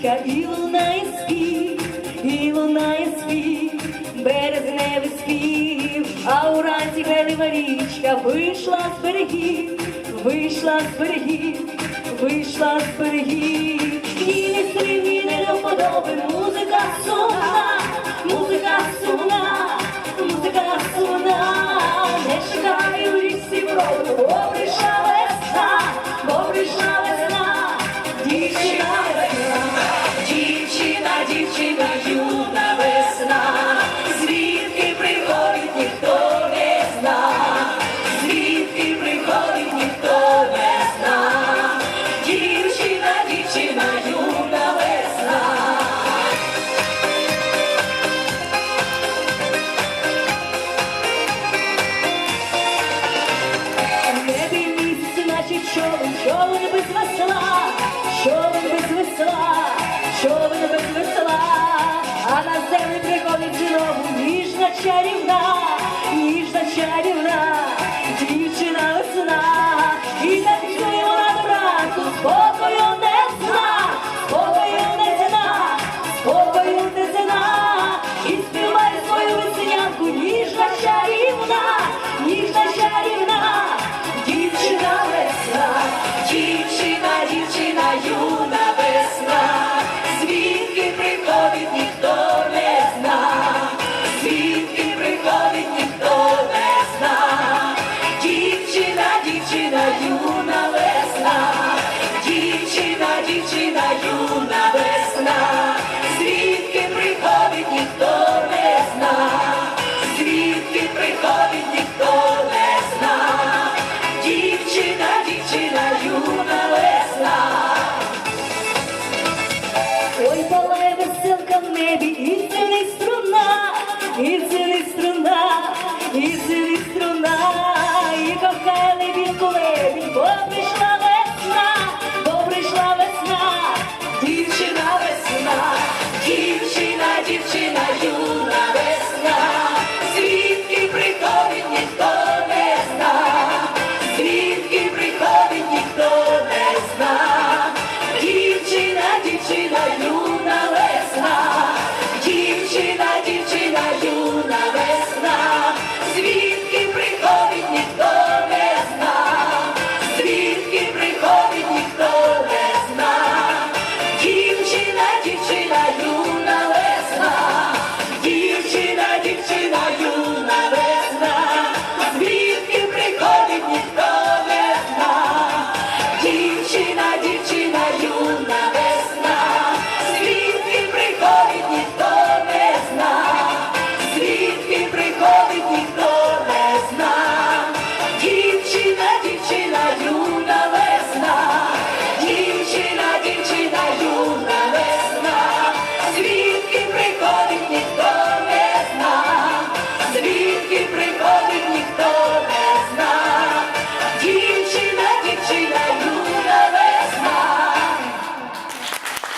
річка, і лунає спів, і лунає спів, березневий спів, а уранці грайлива річка вийшла з берегів, вийшла з берегів, вийшла з берегів. І не стрімні, не до вподоби, музика сумна, музика сумна, музика сумна. Не шукай у річці броду, бо прийшла весна, бо прийшла весна. Дівчина весна, дівчина, дівчина, юна весна. Звідки приходить, ніхто не зна, звідки приходить, ніхто не зна. Дівчина, дівчина, юна весна. В небі місяці, наче човен, човен без весла, човен без весла, човен без весла. А на землю приходить знову ніжна чарівна, ніжна чарівна, дівчина весна. І танцює вона до ранку, спокою не зна, спокою не зна, спокою не зна. І співає свою веснянку, ніжна чарівна, ніжна чарівна, дівчина весна, дівчина, дівчина, юна весна. Звідки приходить, ніхто не зна, звідки приходить, ніхто не зна. Дівчина, дівчина, юна весна, дівчина, дівчина, юна весна. Звідки приходить, ніхто не зна, звідки приходить, ніхто не зна. Дівчина, дівчина, юна весна. Ой, палає веселка в небі, і дзвенить струна, і дзвенить струна, і дзвенить струна. І кохає лебідку лебідь, бо прийшла весна, бо прийшла весна. Дівчина весна, дівчина, дівчина, юна весна. Звідки приходить, ніхто не зна, звідки приходить, ніхто не зна. Дівчина, дівчина,